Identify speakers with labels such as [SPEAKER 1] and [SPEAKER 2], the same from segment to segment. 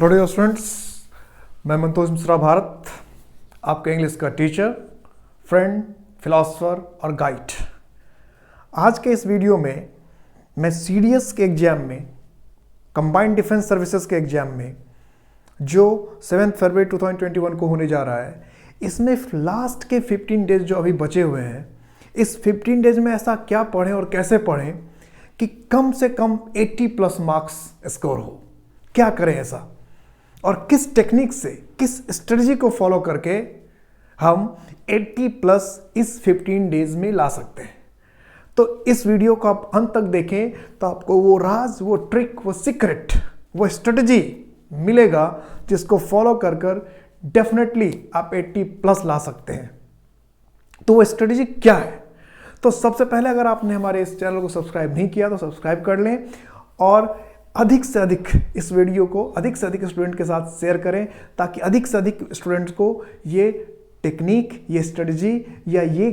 [SPEAKER 1] Hello dear students, मैं मंतोष मिश्रा भारत, आपका English का टीचर, फ्रेंड, फिलोसोफर और गाइड। आज के इस वीडियो में मैं सीडीएस के एग्जाम में, कंबाइंड डिफेंस सर्विसेज के एग्जाम में, जो 7 फरवरी 2021 को होने जा रहा है, इसमें लास्ट के 15 डेज जो अभी बचे हुए हैं, इस 15 डेज में ऐसा क्या पढ़ें और कैसे पढ़ें कि कम से कम 80 प्लस मार्क्स स्कोर हो। क्या करें ऐसा, और किस टेक्निक से, किस स्ट्रेटजी को फॉलो करके हम 80 प्लस इस 15 डेज में ला सकते हैं। तो इस वीडियो को आप अंत तक देखें तो आपको वो राज, वो ट्रिक, वो सीक्रेट, वो स्ट्रेटजी मिलेगा जिसको फॉलो कर कर डेफिनेटली आप 80 प्लस ला सकते हैं। तो वो स्ट्रेटजी क्या है? तो सबसे पहले अगर आपने हमारे इस चैनल को सब्सक्राइब नहीं किया तो सब्सक्राइब कर लें और अधिक से अधिक इस वीडियो को अधिक से अधिक स्टूडेंट के साथ शेयर करें, ताकि अधिक से अधिक स्टूडेंट्स को ये टेक्निक, ये स्ट्रेटजी या ये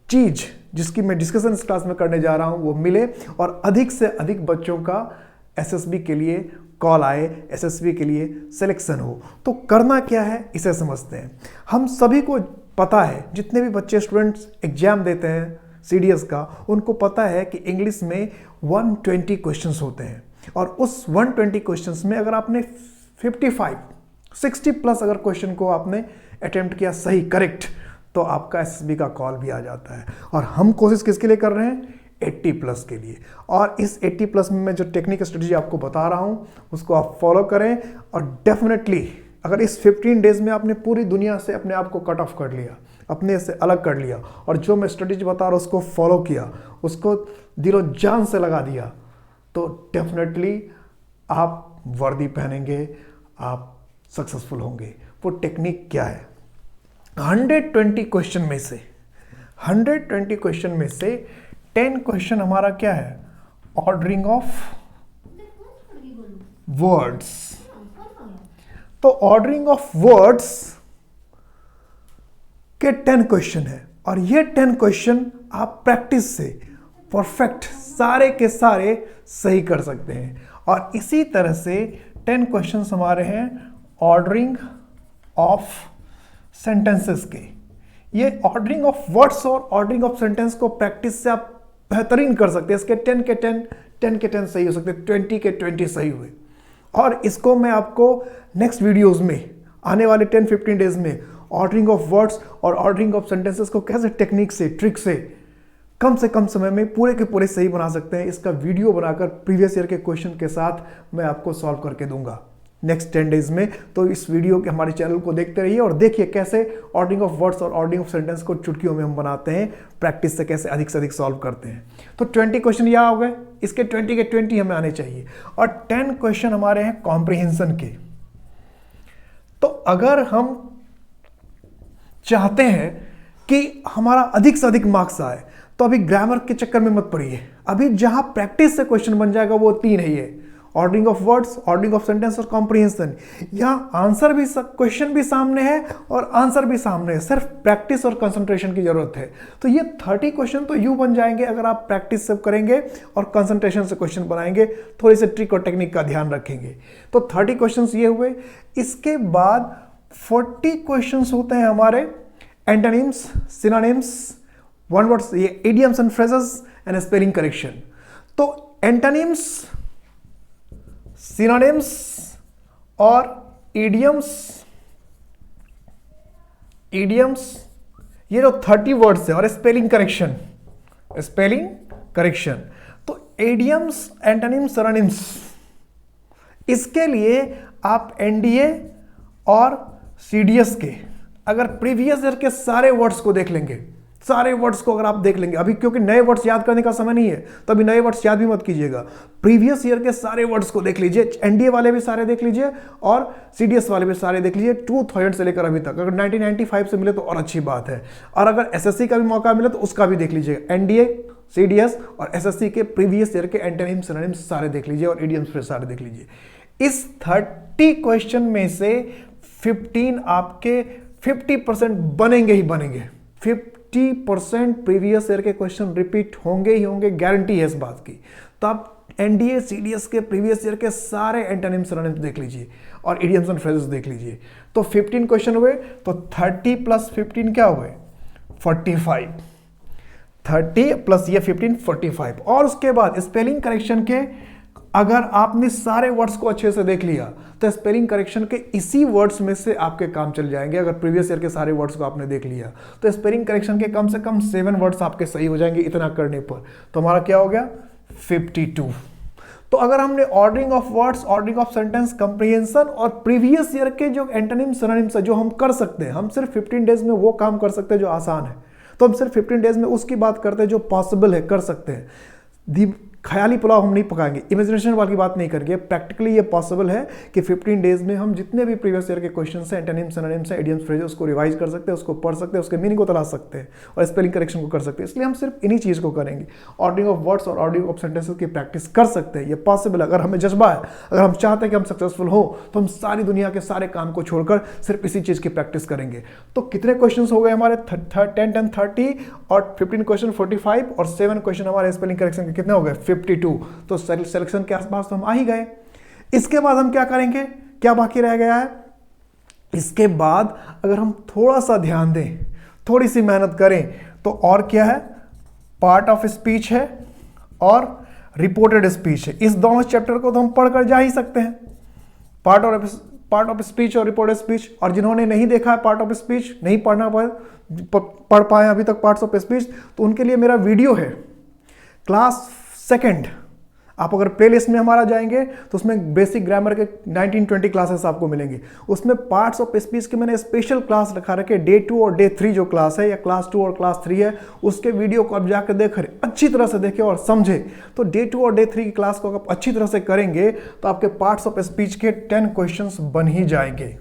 [SPEAKER 1] चीज़ जिसकी मैं डिस्कशन इस क्लास में करने जा रहा हूँ वो मिले और अधिक से अधिक बच्चों का एसएसबी के लिए कॉल आए, एसएसबी के लिए सिलेक्शन हो। तो करना क्या है इसे समझते हैं। हम सभी को पता है, जितने भी बच्चे स्टूडेंट्स एग्जाम देते हैं सीडीएस का, उनको पता है कि इंग्लिश में 120 क्वेश्चंस होते हैं और उस 120 क्वेश्चंस में अगर आपने 55, 60 प्लस अगर क्वेश्चन को आपने अटेम्प्ट किया सही, करेक्ट, तो आपका एसएसबी का कॉल भी आ जाता है। और हम कोशिश किसके लिए कर रहे हैं? 80 प्लस के लिए। और इस 80 प्लस में मैं जो टेक्निक स्ट्रेटजी आपको बता रहा हूं उसको आप फॉलो करें और डेफिनेटली अगर इस 15 डेज में आपने पूरी दुनिया से अपने आप को कट ऑफ कर लिया, अपने से अलग कर लिया और जो मैं स्ट्रेटजी बता रहा हूं उसको फॉलो किया, उसको दिलो जान से लगा दिया, तो डेफिनेटली आप वर्दी पहनेंगे, आप सक्सेसफुल होंगे। वो टेक्निक क्या है? 120 क्वेश्चन में से 120 क्वेश्चन में से 10 क्वेश्चन हमारा क्या है? Ordering of words. तो ऑर्डरिंग ऑफ वर्ड्स के 10 क्वेश्चन है और ये 10 क्वेश्चन आप प्रैक्टिस से परफेक्ट सारे के सारे सही कर सकते हैं। और इसी तरह से 10 क्वेश्चंस हमारे हैं ऑर्डरिंग ऑफ सेंटेंसेस के। ये ऑर्डरिंग ऑफ वर्ड्स और ऑर्डरिंग ऑफ सेंटेंस को प्रैक्टिस से आप बेहतरीन कर सकते हैं। इसके 10 के 10 सही हो सकते हैं, 20 के 20 सही हुए। और इसको मैं आपको नेक्स्ट वीडियोस में आने वाले 10-15 डेज में ऑर्डरिंग ऑफ वर्ड्स और ऑर्डरिंग ऑफ सेंटेंसेस को कैसे टेक्निक से, ट्रिक से कम से कम समय में पूरे के पूरे सही बना सकते हैं, इसका वीडियो बनाकर प्रीवियस ईयर के क्वेश्चन के साथ मैं आपको सॉल्व करके दूंगा नेक्स्ट 10 डेज में। तो इस वीडियो के हमारे चैनल को देखते रहिए और देखिए कैसे ऑर्डरिंग ऑफ वर्ड्स और ऑर्डरिंग ऑफ सेंटेंस को चुटकियों में हम बनाते हैं, प्रैक्टिस से कैसे अधिक से अधिक सॉल्व करते हैं। तो 20 क्वेश्चन यहाँ हो गए, इसके 20 के 20 हमें आने चाहिए और 10 क्वेश्चन हमारे हैं कॉम्प्रिहेंशन के। तो अगर हम चाहते हैं कि हमारा अधिक से अधिक मार्क्स आए तो अभी ग्रामर के चक्कर में मत पड़िए। अभी जहां प्रैक्टिस से क्वेश्चन बन जाएगा वो 3 है, ये ordering of words, ordering of sentence और कॉम्प्रिहेंशन। यहां आंसर भी, क्वेश्चन भी सामने है और आंसर भी सामने है, सिर्फ प्रैक्टिस और कंसंट्रेशन की जरूरत है। तो ये 30 क्वेश्चन तो यूं बन जाएंगे अगर आप प्रैक्टिस से करेंगे और कंसंट्रेशन से क्वेश्चन बनाएंगे, थोड़ी सी ट्रिक और टेक्निक का ध्यान रखेंगे। तो 30 क्वेश्चन ये हुए। इसके बाद 40 क्वेश्चन होते हैं हमारे एंटोनिम्स, सिनोनिम्स, वन वर्ड्स, ये idioms and phrases and spelling correction. तो एंटोनिम्स, सिनोनिम्स और इडियम्स ये जो 30 वर्ड्स है और स्पेलिंग करेक्शन, तो इडियम्स, एंटोनिम्स, सिनोनिम्स, इसके लिए आप एनडीए और सीडीएस के अगर प्रीवियस ईयर के सारे वर्ड्स को देख लेंगे, सारे वर्ड्स को अगर आप देख लेंगे, अभी क्योंकि नए वर्ड्स याद करने का समय नहीं है तो अभी नए वर्ड्स याद भी मत कीजिएगा, प्रीवियस ईयर के सारे वर्ड्स को देख लीजिए, एनडीए वाले भी सारे देख लीजिए और सीडीएस वाले भी सारे देख लीजिए 2000 से लेकर अभी तक। अगर 1995 से मिले तो और अच्छी बात है, और अगर एसएससी का भी मौका मिले तो उसका भी देख लीजिएगा। एनडीए, सीडीएस और एसएससी के प्रीवियस ईयर के एंटोनिम्स, सिनोनिम्स सारे देख लीजिए और इडियम्स सारे देख लीजिए। इस 30 क्वेश्चन में से 15 आपके 50% बनेंगे ही बनेंगे। 50% प्रीवियस ईयर के क्वेश्चन रिपीट होंगे ही होंगे, गारंटी है इस बात की। तो आप एनडीए सीडीएस के प्रीवियस ईयर के सारे एंटोनिम सिनोनिम्स देख लीजिए और इडियम्स एंड फ्रेजेस देख लीजिए। तो 15 क्वेश्चन हुए, तो 30 + 15 क्या हुए? 45। 30 प्लस ये 15 45। और उसके बाद स्पेलिंग करेक्शन के, अगर आपने सारे वर्ड्स को अच्छे से देख लिया तो स्पेलिंग करेक्शन के इसी वर्ड्स में से आपके काम चल जाएंगे। अगर प्रीवियस ईयर के सारे वर्ड्स को आपने देख लिया तो स्पेलिंग करेक्शन के कम से कम 7 वर्ड्स आपके सही हो जाएंगे। इतना करने पर तो हमारा क्या हो गया? 52। तो अगर हमने ordering of words, ordering of sentence, comprehension और प्रीवियस ईयर के जो एंटोनिम सिनोनिम्स है जो हम कर सकते हैं, हम सिर्फ 15 डेज में वो काम कर सकते हैं जो आसान है। तो हम सिर्फ 15 डेज में उसकी बात करते हैं जो पॉसिबल है, कर सकते हैं। ख्याली पुलाव हम नहीं पकाएंगे, इमेजिनेशन वाली बात नहीं करेंगे। प्रैक्टिकली ये पॉसिबल है कि 15 डेज में हम जितने भी प्रीवियस ईयर के क्वेश्चन हैं, एंटोनिम सिनोनिम्स हैं, इडियम्स फ्रेजेस, उसको रिवाइज कर सकते हैं, उसको पढ़ सकते हैं, उसके मीनिंग को तलाश सकते हैं और स्पेलिंग करेक्शन को कर सकते हैं। इसलिए हम सिर्फ इन्हीं चीज़ को करेंगे। ऑर्डरिंग ऑफ वर्ड्स और ऑर्डरिंग ऑफ सेंटेंसेस की प्रैक्टिस कर सकते हैं, ये पॉसिबल है। अगर हमें जज्बा है, अगर हम चाहते हैं कि हम सक्सेसफुल हो, तो हम सारी दुनिया के सारे काम को छोड़कर सिर्फ इसी चीज़ की प्रैक्टिस करेंगे। तो कितने क्वेश्चन हो गए हमारे? 10 30 और 15 क्वेश्चन 45 और 7 क्वेश्चन हमारे स्पेलिंग करेक्शन के कितने हो गए? 52। तो सिलेक्शन के आसपास तो हम आ ही गए। इसके बाद हम क्या करेंगे? क्या बाकी रह गया है? इसके बाद अगर हम थोड़ा सा ध्यान दें, थोड़ी सी मेहनत करें, तो और क्या है? पार्ट ऑफ स्पीच है और रिपोर्टेड स्पीच है। इस दोनों चैप्टर को तो हम पढ़कर जा ही सकते हैं, पार्ट ऑफ स्पीच और रिपोर्टेड स्पीच। और जिन्होंने नहीं देखा है पार्ट ऑफ स्पीच, नहीं पढ़ पाए अभी तक पार्ट्स ऑफ स्पीच, तो उनके लिए मेरा वीडियो है क्लास 2। आप अगर प्लेलिस्ट में हमारा जाएंगे तो उसमें बेसिक ग्रामर के 19-20 क्लासेस आपको मिलेंगे। उसमें पार्ट्स ऑफ स्पीच के मैंने स्पेशल क्लास रखा रखे, डे 2 और डे 3 जो क्लास है, या क्लास 2 और क्लास 3 है, उसके वीडियो को आप जाकर देखें, अच्छी तरह से देखें और समझे। तो डे 2 और डे 3 की क्लास को आप अच्छी तरह से करेंगे तो आपके पार्ट्स ऑफ स्पीच के 10 क्वेश्चन बन ही जाएंगे।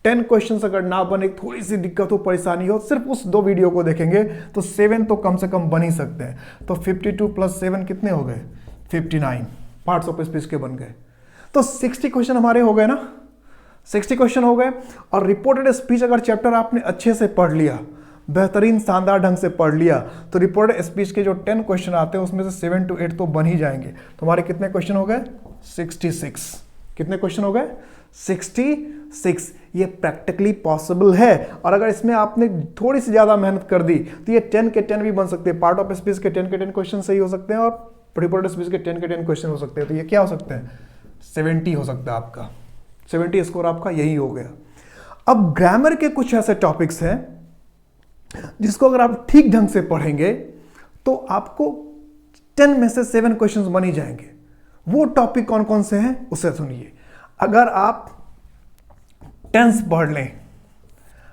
[SPEAKER 1] 10 क्वेश्चन अगर ना बने, थोड़ी सी दिक्कत हो, परेशानी हो, सिर्फ उस 2 वीडियो को देखेंगे तो 7 तो कम से कम बन ही सकते हैं। तो 52 + 7 कितने हो गए? 59 पार्ट्स ऑफ स्पीच के बन गए। तो 60 क्वेश्चन हमारे हो गए ना, 60 क्वेश्चन हो गए। और रिपोर्टेड स्पीच अगर चैप्टर आपने अच्छे से पढ़ लिया, बेहतरीन शानदार ढंग से पढ़ लिया, तो रिपोर्टेड स्पीच के जो 10 क्वेश्चन आते हैं उसमें से 7 to 8 तो बन ही जाएंगे। तो हमारे कितने क्वेश्चन हो गए? 66। कितने क्वेश्चन हो गए? 66। ये प्रैक्टिकली पॉसिबल है। और अगर इसमें आपने थोड़ी सी ज्यादा मेहनत कर दी तो ये 10 के 10 भी बन सकते हैं। पार्ट ऑफ स्पीच के 10 के 10 क्वेश्चन सही हो सकते हैं और रिपोर्टेड स्पीच के 10 के 10 क्वेश्चन हो सकते हैं। तो ये क्या हो सकते हैं? 70 हो सकता है आपका। 70 स्कोर आपका यही हो गया। अब ग्रामर के कुछ ऐसे टॉपिक्स हैं जिसको अगर आप ठीक ढंग से पढ़ेंगे तो आपको 10 में से 7 क्वेश्चंस बन ही जाएंगे। वो टॉपिक कौन कौन से हैं उसे सुनिए। अगर आप टेंस पढ़ लें,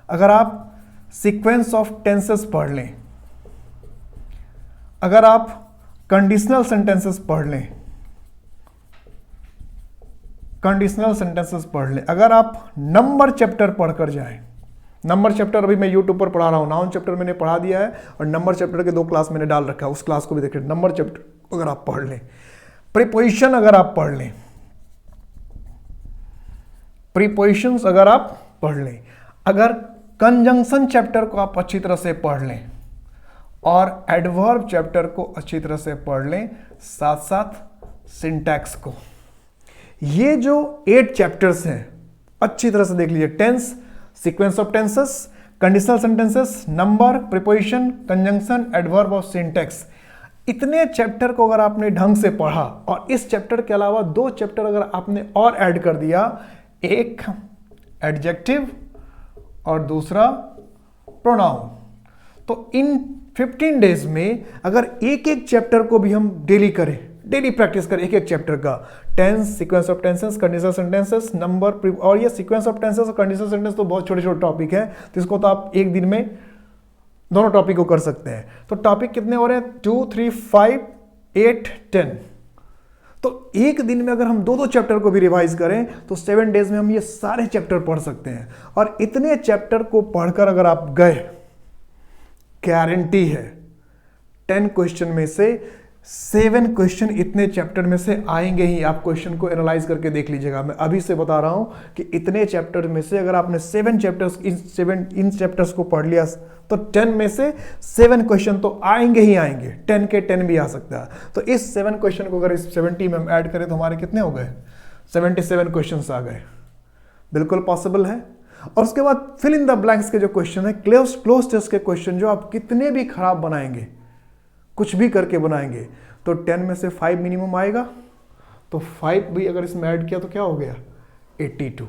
[SPEAKER 1] अगर आप सीक्वेंस ऑफ टेंसेस पढ़ लें, अगर आप कंडीशनल सेंटेंसेस पढ़ लें, कंडीशनल सेंटेंसेस पढ़ लें, अगर आप नंबर चैप्टर पढ़कर जाएं, नंबर चैप्टर अभी मैं यूट्यूब पर पढ़ा रहा हूं, नाउन चैप्टर मैंने पढ़ा दिया है और नंबर चैप्टर के 2 क्लास मैंने डाल रखा है, उस क्लास को भी देखें। नंबर चैप्टर अगर आप पढ़ लें, प्रीपोजिशन अगर आप पढ़ लें, प्रीपोजिशंस अगर आप पढ़ लें, अगर कंजंक्शन चैप्टर को आप अच्छी तरह से पढ़ लें और एडवर्ब चैप्टर को अच्छी तरह से पढ़ लें, साथ साथ सिंटैक्स को, ये जो 8 चैप्टर्स हैं अच्छी तरह से देख लीजिए। Tense, sequence of tenses, conditional sentences, number, preposition, conjunction, adverb और सिंटैक्स, इतने चैप्टर को अगर आपने ढंग से पढ़ा और इस चैप्टर के अलावा 2 चैप्टर अगर आपने और ऐड कर दिया, एक एडजेक्टिव और दूसरा प्रोनाउन, तो इन 15 डेज में अगर एक एक चैप्टर को भी हम डेली करें, डेली प्रैक्टिस करें एक एक चैप्टर का, tense, sequence of tenses, conditional sentences, number, और ये सीक्वेंस ऑफ टेंसेस और कंडीशनल सेंटेंस तो बहुत छोटे छोटे टॉपिक है, तो इसको तो आप एक दिन में दोनों टॉपिक को कर सकते हैं। तो टॉपिक कितने हो रहे हैं? 2, 3, 5, 8, 10। तो एक दिन में अगर हम 2-2 चैप्टर को भी रिवाइज करें तो 7 डेज में हम ये सारे चैप्टर पढ़ सकते हैं। और इतने चैप्टर को पढ़कर अगर आप गए, गारंटी है 10 क्वेश्चन में से 7 क्वेश्चन इतने चैप्टर में से आएंगे ही। आप क्वेश्चन को एनालाइज करके देख लीजिएगा। मैं अभी से बता रहा हूं कि इतने चैप्टर में से अगर आपने 7 चैप्टर्स इन चैप्टर्स को पढ़ लिया तो 10 में से 7 क्वेश्चन तो आएंगे ही आएंगे। 10 के 10 भी आ सकता है। तो इस 7 क्वेश्चन को अगर इस 70 में हम ऐड करें तो हमारे कितने हो गए? 77 क्वेश्चन आ गए। बिल्कुल पॉसिबल है। और उसके बाद फिल इन द ब्लैंक्स के जो क्वेश्चन है, क्लोज टेस्ट के क्वेश्चन, जो आप कितने भी खराब बनाएंगे, कुछ भी करके बनाएंगे, तो 10 में से 5 मिनिमम आएगा। तो 5 भी अगर इसमें ऐड किया तो क्या हो गया? 82।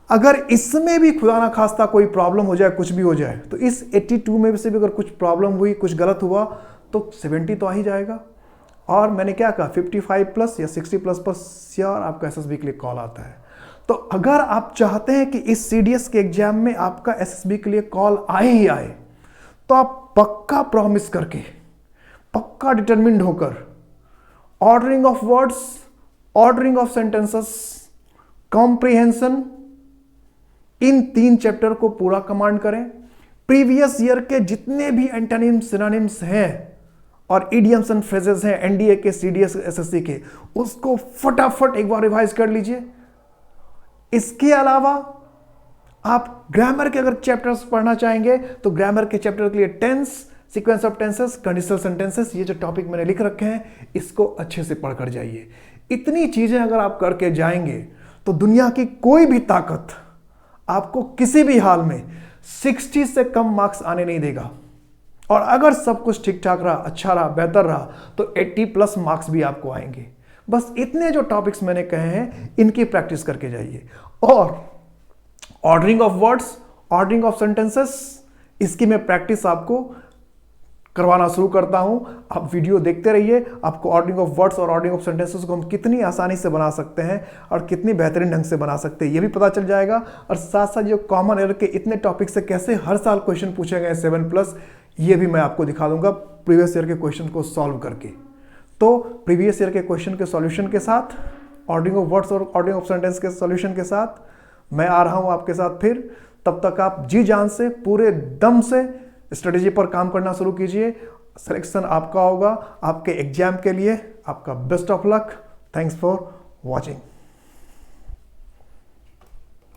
[SPEAKER 1] अगर इसमें भी खुदा ना खास्ता कोई प्रॉब्लम हो जाए, कुछ भी हो जाए, तो इस 82 में से भी अगर कुछ प्रॉब्लम हुई, कुछ गलत हुआ, तो 70 तो आ ही जाएगा। और मैंने क्या कहा, 55 प्लस या 60 प्लस पर श्योर आपका एसएसबी के लिए कॉल आता है। तो अगर आप चाहते हैं कि इस सीडीएस के एग्जाम में आपका एसएसबी के लिए कॉल आए ही आए, तो आप पक्का प्रॉमिस करके, पक्का डिटरमिन्ड होकर ordering of words, ordering of sentences, comprehension, in 3 chapter को पूरा कमांड करें। प्रीवियस ईयर के जितने भी एंटोनिम्स, सिनोनिम्स हैं और इडियम्स एंड फ्रेजेस हैं एनडीए के, सीडीएस, एसएससी के, उसको फटाफट एक बार रिवाइज कर लीजिए। इसके अलावा आप ग्रामर के अगर चैप्टर्स पढ़ना चाहेंगे तो ग्रामर के चैप्टर के लिए tense, sequence of tenses, conditional sentences, ये जो टॉपिक मैंने लिख रखे हैं, इसको अच्छे से पढ़कर जाइए। इतनी चीजें अगर आप करके जाएंगे तो दुनिया की कोई भी ताकत आपको किसी भी हाल में 60 से कम मार्क्स आने नहीं देगा। और अगर सब कुछ ठीक ठाक रहा, अच्छा रहा, बेहतर रहा, तो 80 प्लस मार्क्स भी आपको आएंगे। बस इतने जो टॉपिक्स मैंने कहे हैं, इनकी प्रैक्टिस करके जाइए। और ordering of words, ordering of sentences, इसकी मैं प्रैक्टिस आपको करवाना शुरू करता हूं। आप वीडियो देखते रहिए। आपको ऑर्डरिंग ऑफ वर्ड्स और ऑर्डरिंग ऑफ सेंटेंसेस को हम कितनी आसानी से बना सकते हैं और कितनी बेहतरीन ढंग से बना सकते हैं, ये भी पता चल जाएगा। और साथ साथ जो कॉमन एरर के इतने टॉपिक से कैसे हर साल क्वेश्चन पूछे गए 7 प्लस, ये भी मैं आपको दिखा दूंगा प्रीवियस ईयर के क्वेश्चन को सॉल्व करके। तो प्रीवियस ईयर के क्वेश्चन के सॉल्यूशन के साथ, ऑर्डरिंग ऑफ वर्ड्स और ऑर्डरिंग ऑफ सेंटेंस के सॉल्यूशन के साथ मैं आ रहा हूं आपके साथ फिर। तब तक आप जी जान से, पूरे दम से स्ट्रेटेजी पर काम करना शुरू कीजिए। सिलेक्शन आपका होगा आपके एग्जाम के लिए। आपका best of luck. Thanks for watching.